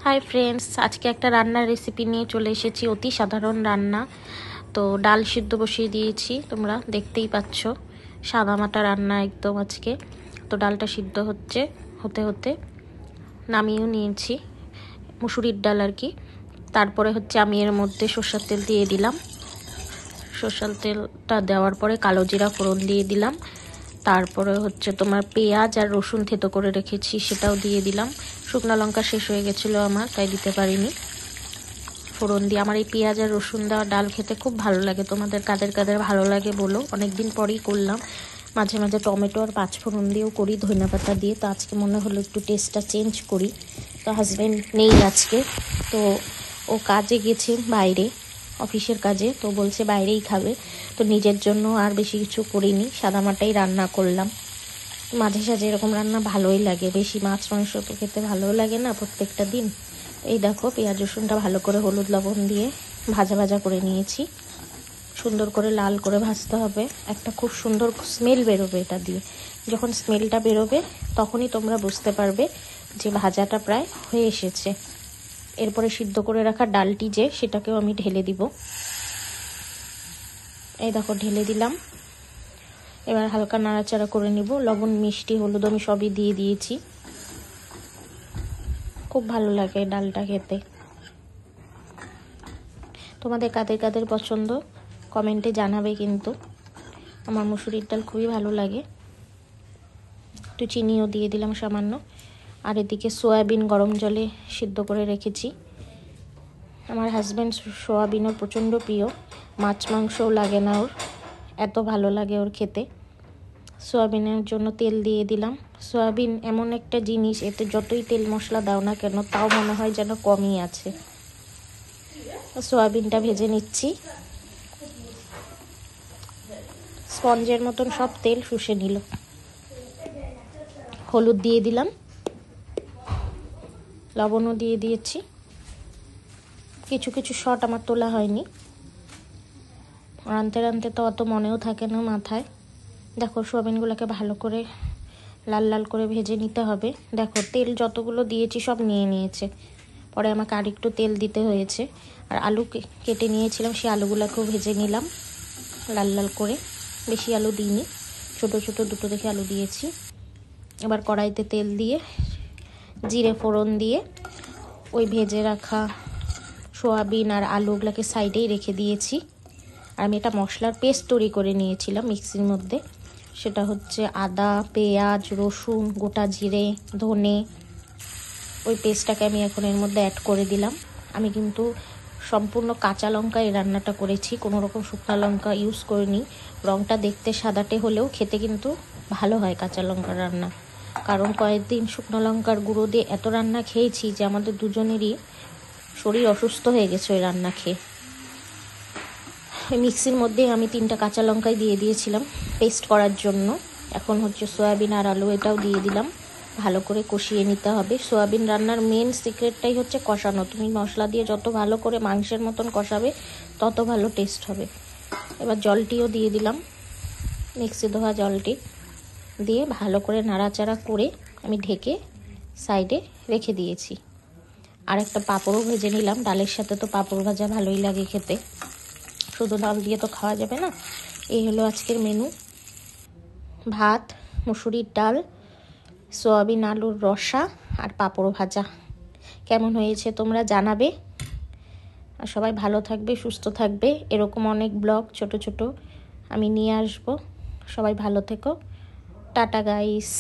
Hi friends, আজকে একটা রান্নার রেসিপি নিয়ে চলে এসেছি। অতি সাধারণ রান্না। তো ডাল সিদ্ধ বসিয়ে দিয়েছি, তোমরা দেখতেই পাচ্ছ। সাদামাটা রান্না একদম আজকে। তো ডালটা সিদ্ধ হতে হতে নামিয়েও নিয়েছি, মুসুরির ডাল আর কি। তারপরে আমি এর মধ্যে সরষের তেল দিয়ে দিলাম। সরষের তেলটা দেওয়ার পরে কালো জিরা ফোড়ন দিয়ে দিলাম। তারপরে তোমার পেঁয়াজ আর রসুন থেতো করে রেখেছি, সেটাও দিয়ে দিলাম। শুকনো লঙ্কা শেষ হয়ে গেছিলো আমার, তাই দিতে পারিনি। ফোড়ন দিয়ে আমার এই পেঁয়াজ আর রসুন দেওয়া ডাল খেতে খুব ভালো লাগে। তোমাদের কাদের কাদের ভালো লাগে বলো। অনেকদিন পরেই করলাম। মাঝে মাঝে টমেটো আর পাঁচফোড়ন দিয়েও করি, ধনেপাতা দিয়ে। তো আজকে মনে হলো একটু টেস্টটা চেঞ্জ করি। তো হাজব্যান্ড নেই আজকে, তো ও কাজে গেছে বাইরে, অফিসের কাজে। তো বলছে বাইরেই খাবে। তো নিজের জন্য আর বেশি কিছু করিনি, সাদামাটাই রান্না করলাম। মাঝে সাঝে এরকম রান্না ভালোই লাগে, বেশি মাছ মাংস তো খেতে ভালোও লাগে না প্রত্যেকটা দিন। এই দেখো, পেঁয়াজ রসুনটা ভালো করে হলুদ লবণ দিয়ে ভাজা ভাজা করে নিয়েছি। সুন্দর করে লাল করে ভাজতে হবে, একটা খুব সুন্দর স্মেল বেরোবে এটা দিয়ে। যখন স্মেলটা বেরোবে তখনই তোমরা বুঝতে পারবে যে ভাজাটা প্রায় হয়ে এসেছে। এরপরে সিদ্ধ করে রাখা ডালটি সেটাকেও আমি ঢেলে দিব। এই দেখো, ঢেলে দিলাম। এবার হালকা নাড়াচাড়া করে নিব। লবণ মিষ্টি হলুদ আমি সবই দিয়ে দিয়েছি। খুব ভালো লাগে ডালটা খেতে। তোমাদের কাদের কাদের পছন্দ কমেন্টে জানাবে কিন্তু। আমার মুসুরির ডাল খুবই ভালো লাগে। একটু চিনিও দিয়ে দিলাম সামান্য। আর এদিকে সয়াবিন গরম জলে সিদ্ধ করে রেখেছি। আমার হাজব্যান্ড সয়াবিনও প্রচণ্ড প্রিয়, মাছ মাংসও লাগে না ওর, এত ভালো লাগে ওর খেতে। সয়াবিনের জন্য তেল দিয়ে দিলাম। সয়াবিন এমন একটা জিনিস, এতে যতই তেল মশলা দাও না কেন তাও মনে হয় যেন কমই আছে। সয়াবিনটা ভেজে নিচ্ছি। স্পঞ্জের মতন সব তেল শুষে নিল। হলুদ দিয়ে দিলাম, লবণও দিয়ে দিয়েছি। কিছু কিছু শট আমার তোলা হয়নি, রাঁধতে রাঁধতে তো অত মনেও থাকে না মাথায়। দেখো, সোয়াবিনগুলোকে ভালো করে লাল লাল করে ভেজে নিতে হবে। দেখো, তেল যতগুলো দিয়েছি সব নিয়ে নিয়েছে। পরে আমাকে আর একটু তেল দিতে হয়েছে। আর আলু কেটে নিয়েছিলাম, সেই আলুগুলোকেও ভেজে নিলাম লাল লাল করে। বেশি আলু দিইনি, ছোট ছোট দুটো দেখে আলু দিয়েছি। এবার কড়াইতে তেল দিয়ে জিরে ফোড়ন দিয়ে ওই ভেজে রাখা সোয়াবিন আর আলুগুলোকে সাইডেই রেখে দিয়েছি। আর আমি এটা মশলার পেস্ট তৈরি করে নিয়েছিলাম মিক্সির মধ্যে। সেটা আদা, পেঁয়াজ, রসুন, গোটা জিরে, ধনে। ওই পেস্টটাকে আমি এখন এর মধ্যে অ্যাড করে দিলাম। আমি কিন্তু সম্পূর্ণ কাঁচা লঙ্কা এই রান্নাটা করেছি, কোনো রকম শুকনো লঙ্কা ইউজ করিনি। রঙটা দেখতে সাদাটে হলেও খেতে কিন্তু ভালো হয় কাঁচা লঙ্কার রান্না। কারণ কয়েকদিন শুকনো লঙ্কার গুঁড়ো দিয়ে এত রান্না খেয়েছি যে আমাদের দুজনেরই শরীর অসুস্থ হয়ে গেছে ওই রান্না খেয়ে। মিক্সির মধ্যে আমি 3টা কাঁচা লঙ্কাই দিয়ে দিয়েছিলাম পেস্ট করার জন্য। এখন সয়াবিন আর আলু এটাও দিয়ে দিলাম। ভালো করে কষিয়ে নিতে হবে। সয়াবিন রান্নার মেন সিক্রেটটাই কষানো। তুমি মশলা দিয়ে যত ভালো করে মাংসের মতন কষাবে তত ভালো টেস্ট হবে। এবার জলটিও দিয়ে দিলাম, মিক্সি ধোয়া জলটি দিয়ে ভালো করে নাড়াচাড়া করে আমি ঢেকে সাইডে রেখে দিয়েছি। আর একটা পাঁপড়ও ভেজে নিলাম। ডালের সাথে তো পাঁপড় ভাজা ভালোই লাগে খেতে, শুধু ডাল দিয়ে তো খাওয়া যাবে না। এই হলো আজকের মেনু। ভাত, মুসুরির ডাল, সয়াবিন আলুর রসা আর পাঁপড় ভাজা। কেমন হয়েছে তোমরা জানাবে। আর সবাই ভালো থাকবে, সুস্থ থাকবে। এরকম অনেক ব্লগ ছোট ছোট আমি নিয়ে আসবো। সবাই ভালো থেকো। Tata guys.